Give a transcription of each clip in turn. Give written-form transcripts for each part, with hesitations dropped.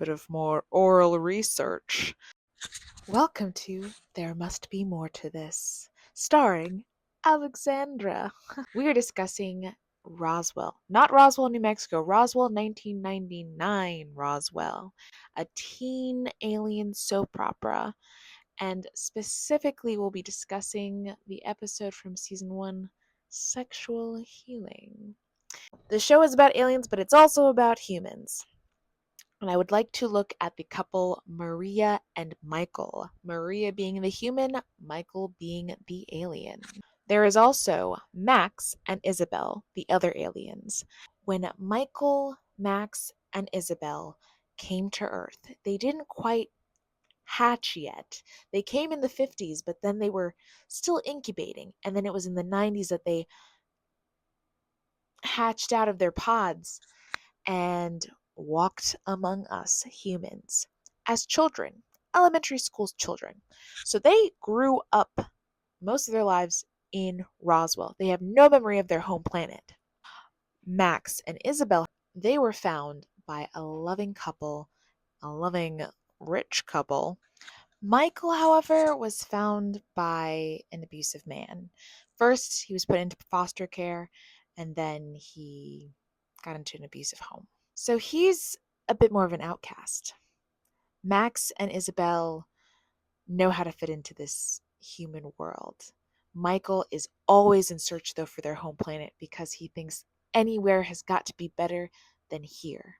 bit of more oral research. Welcome to There Must Be More to This, starring Alexandra. We are discussing Roswell. Not Roswell, New Mexico. Roswell 1999 Roswell. A teen alien soap opera. And specifically, we'll be discussing the episode from season 1, Sexual Healing. The show is about aliens, but it's also about humans. And I would like to look at the couple Maria and Michael. Maria being the human, Michael being the alien. There is also Max and Isabel, the other aliens. When Michael, Max, and Isabel came to Earth, they didn't quite hatch yet. They came in the 50s, but then they were still incubating. And then it was in the 90s that they hatched out of their pods and walked among us humans as children, elementary school children. So they grew up most of their lives in Roswell. They have no memory of their home planet. Max and Isabel, they were found by a loving couple, a loving rich couple. Michael, however, was found by an abusive man. First, he was put into foster care, and then he got into an abusive home. So he's a bit more of an outcast. Max and Isabel know how to fit into this human world. Michael is always in search, though, for their home planet because he thinks anywhere has got to be better than here.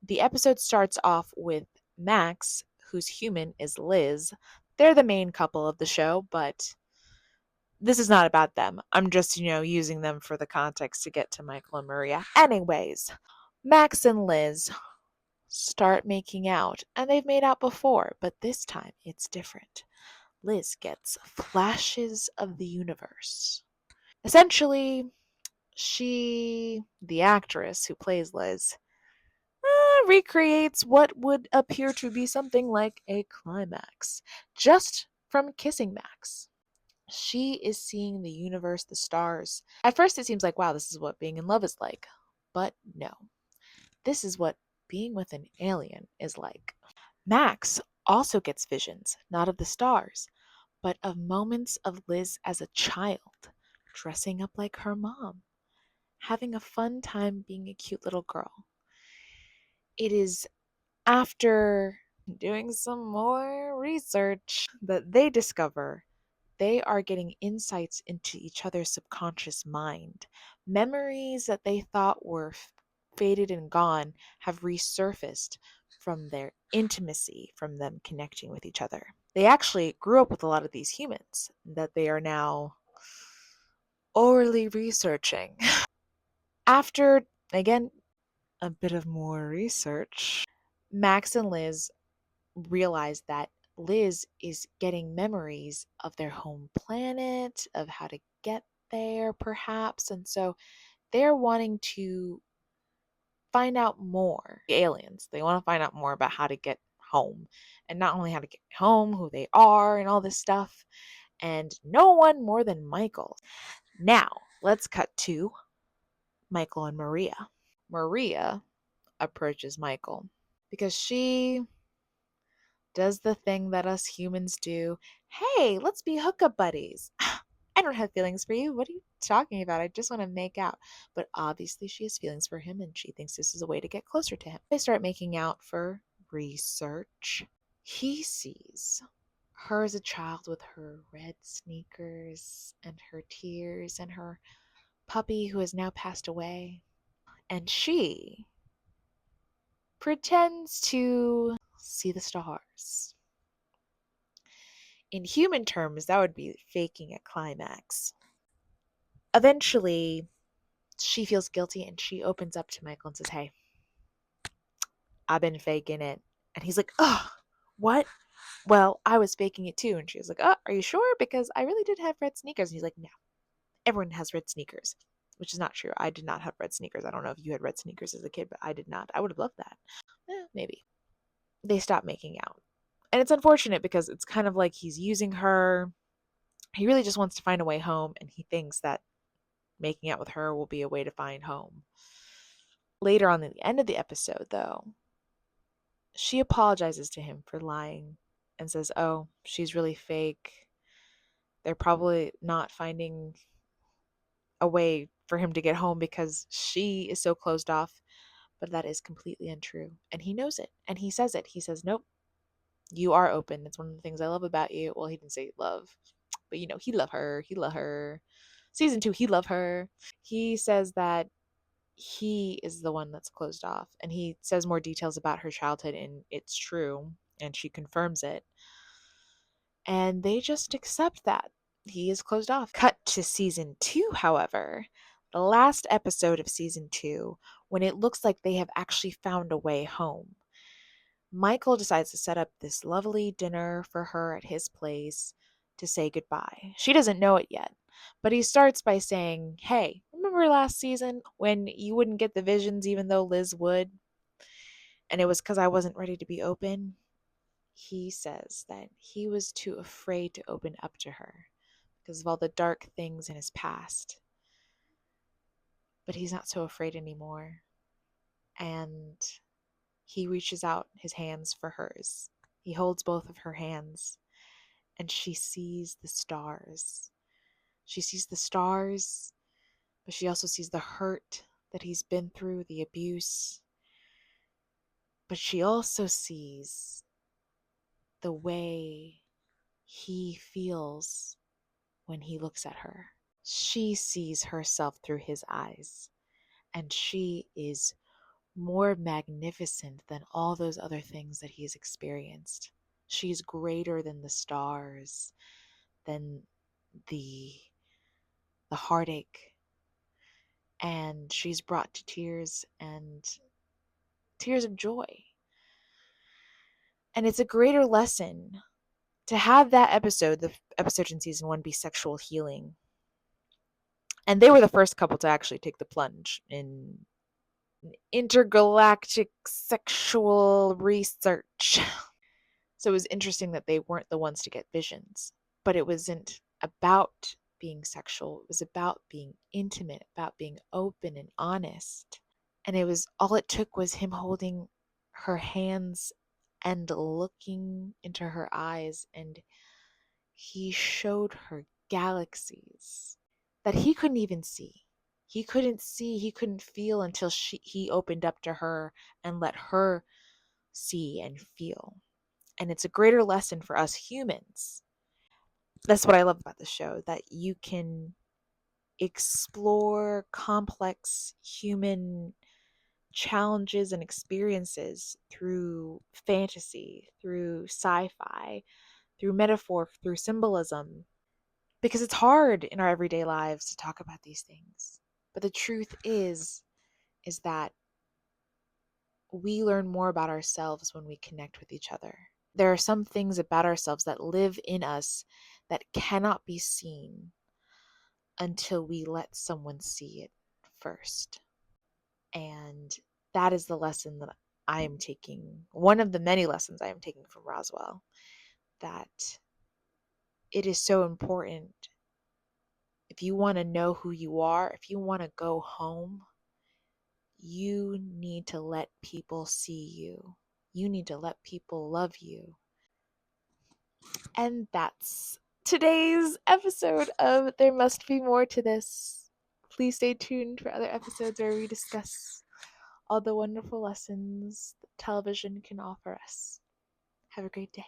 The episode starts off with Max, whose human is Liz. They're the main couple of the show, but this is not about them. I'm just, using them for the context to get to Michael and Maria. Anyways, Max and Liz start making out, and they've made out before, but this time it's different. Liz gets flashes of the universe. Essentially, the actress who plays Liz, recreates what would appear to be something like a climax, just from kissing Max. She is seeing the universe, the stars. At first, it seems like, wow, this is what being in love is like. But no, this is what being with an alien is like. Max also gets visions, not of the stars, but of moments of Liz as a child, dressing up like her mom, having a fun time being a cute little girl. It is after doing some more research that they discover they are getting insights into each other's subconscious mind. Memories that they thought were faded and gone have resurfaced from their intimacy, from them connecting with each other. They actually grew up with a lot of these humans that they are now orally researching. After, again, a bit of more research, Max and Liz realize that Liz is getting memories of their home planet, of how to get there, perhaps. And so they're wanting to find out more. The aliens, they want to find out more about how to get home. And not only how to get home, who they are, and all this stuff. And no one more than Michael. Now, let's cut to Michael and Maria. Maria approaches Michael because she does the thing that us humans do. Hey, let's be hookup buddies. I don't have feelings for you. What are you talking about? I just want to make out. But obviously, she has feelings for him and she thinks this is a way to get closer to him. They start making out for research. He sees her as a child with her red sneakers and her tears and her puppy who has now passed away. And she pretends to see the stars. In human terms, that would be faking a climax. Eventually, she feels guilty and she opens up to Michael and says, hey, I've been faking it. And he's like, oh, what? Well, I was faking it too. And she was like, oh, are you sure? Because I really did have red sneakers. And he's like, no, everyone has red sneakers, which is not true. I did not have red sneakers. I don't know if you had red sneakers as a kid, but I did not. I would have loved that. Maybe. They stop making out. And it's unfortunate because it's kind of like he's using her. He really just wants to find a way home, and he thinks that making out with her will be a way to find home. Later on in the end of the episode, though, she apologizes to him for lying and says, "Oh, she's really fake. They're probably not finding a way for him to get home because she is so closed off." But that is completely untrue. And he knows it. And he says it. He says, "Nope, you are open. It's one of the things I love about you." Well, he didn't say love, but he loved her. He loved her. Season 2, he loved her. He says that he is the one that's closed off. And he says more details about her childhood, and it's true. And she confirms it. And they just accept that he is closed off. Cut to season 2, however, the last episode of season 2, when it looks like they have actually found a way home. Michael decides to set up this lovely dinner for her at his place to say goodbye. She doesn't know it yet, but he starts by saying, "Hey, remember last season when you wouldn't get the visions even though Liz would? And it was because I wasn't ready to be open?" He says that he was too afraid to open up to her because of all the dark things in his past. But he's not so afraid anymore. And he reaches out his hands for hers. He holds both of her hands, and she sees the stars. She sees the stars, but she also sees the hurt that he's been through, the abuse. But she also sees the way he feels when he looks at her. She sees herself through his eyes, and she is more magnificent than all those other things that he's experienced. She's greater than the stars, than the heartache, and she's brought to tears, and tears of joy. And it's a greater lesson to have that episode, the episode in season 1, be sexual healing. And they were the first couple to actually take the plunge in intergalactic sexual research. So it was interesting that they weren't the ones to get visions, but it wasn't about being sexual. It was about being intimate, about being open and honest. And all it took was him holding her hands and looking into her eyes, and he showed her galaxies that he couldn't even see. He couldn't see, he couldn't feel until he opened up to her and let her see and feel. And it's a greater lesson for us humans. That's what I love about the show, that you can explore complex human challenges and experiences through fantasy, through sci-fi, through metaphor, through symbolism, because it's hard in our everyday lives to talk about these things. But the truth is that we learn more about ourselves when we connect with each other. There are some things about ourselves that live in us that cannot be seen until we let someone see it first. And that is the lesson that I am taking, one of the many lessons I am taking from Roswell, that it is so important. If you want to know who you are, if you want to go home, you need to let people see you. You need to let people love you. And that's today's episode of There Must Be More to This. Please stay tuned for other episodes where we discuss all the wonderful lessons that television can offer us. Have a great day.